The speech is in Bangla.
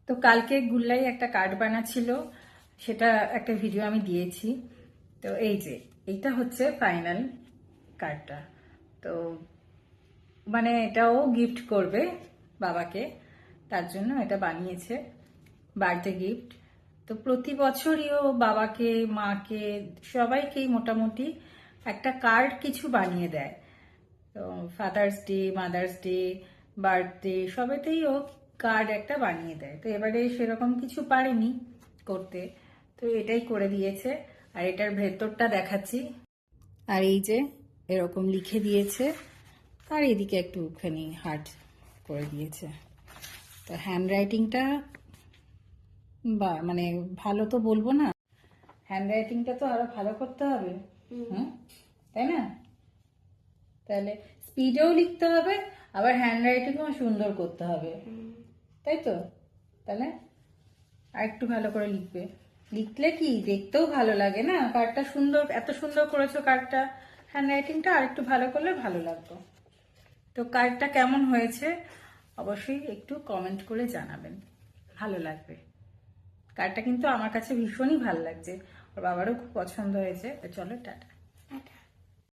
তো কালকে গুল্লাই একটা কার্ড বানাচ্ছিল, সেটা একটা ভিডিও আমি দিয়েছি। তো এই যে এইটা হচ্ছে ফাইনাল কার্ডটা। তো মানে এটাও গিফট করবে বাবাকে, তার জন্য এটা বানিয়েছে বার্থডে গিফট। তো প্রতি বছরই ও বাবাকে, মাকে, সবাইকেই মোটামুটি একটা কার্ড কিছু বানিয়ে দেয়। তো father's day, mother's day, birthday সবেতেই ও কার্ড একটা বানিয়ে দেয়। তো এবারে সেরকম কিছু পারেনি করতে, তো এটাই করে দিয়েছে। আর এটার ভেতরটা দেখাচ্ছি। আর এই যে এরকম লিখে দিয়েছে, আর এদিকে একটুখানি হার্ট করে দিয়েছে। তো হ্যান্ড রাইটিংটা বা মানে ভালো তো বলবো না, হ্যান্ড রাইটিংটা তো আরো ভালো করতে হবে। হুম, তাই না? তাহলে স্পিডেও লিখতে হবে, আবার হ্যান্ড রাইটিংও সুন্দর করতে হবে, তাই তো? তাহলে আর একটু ভালো করে লিখবে। লিখলে কি দেখতেও ভালো লাগে না? কার্ডটা সুন্দর, এত সুন্দর করেছো কার্ডটা, হ্যান্ড রাইটিংটা আর একটু ভালো করলে ভালো লাগতো। তো কার্ডটা কেমন হয়েছে অবশ্যই একটু কমেন্ট করে জানাবেন, ভালো লাগবে। কার্ডটা কিন্তু আমার কাছে ভীষণই ভালো লাগছে, ওর বাবারও খুব পছন্দ হয়েছে। তো চলো টাটা।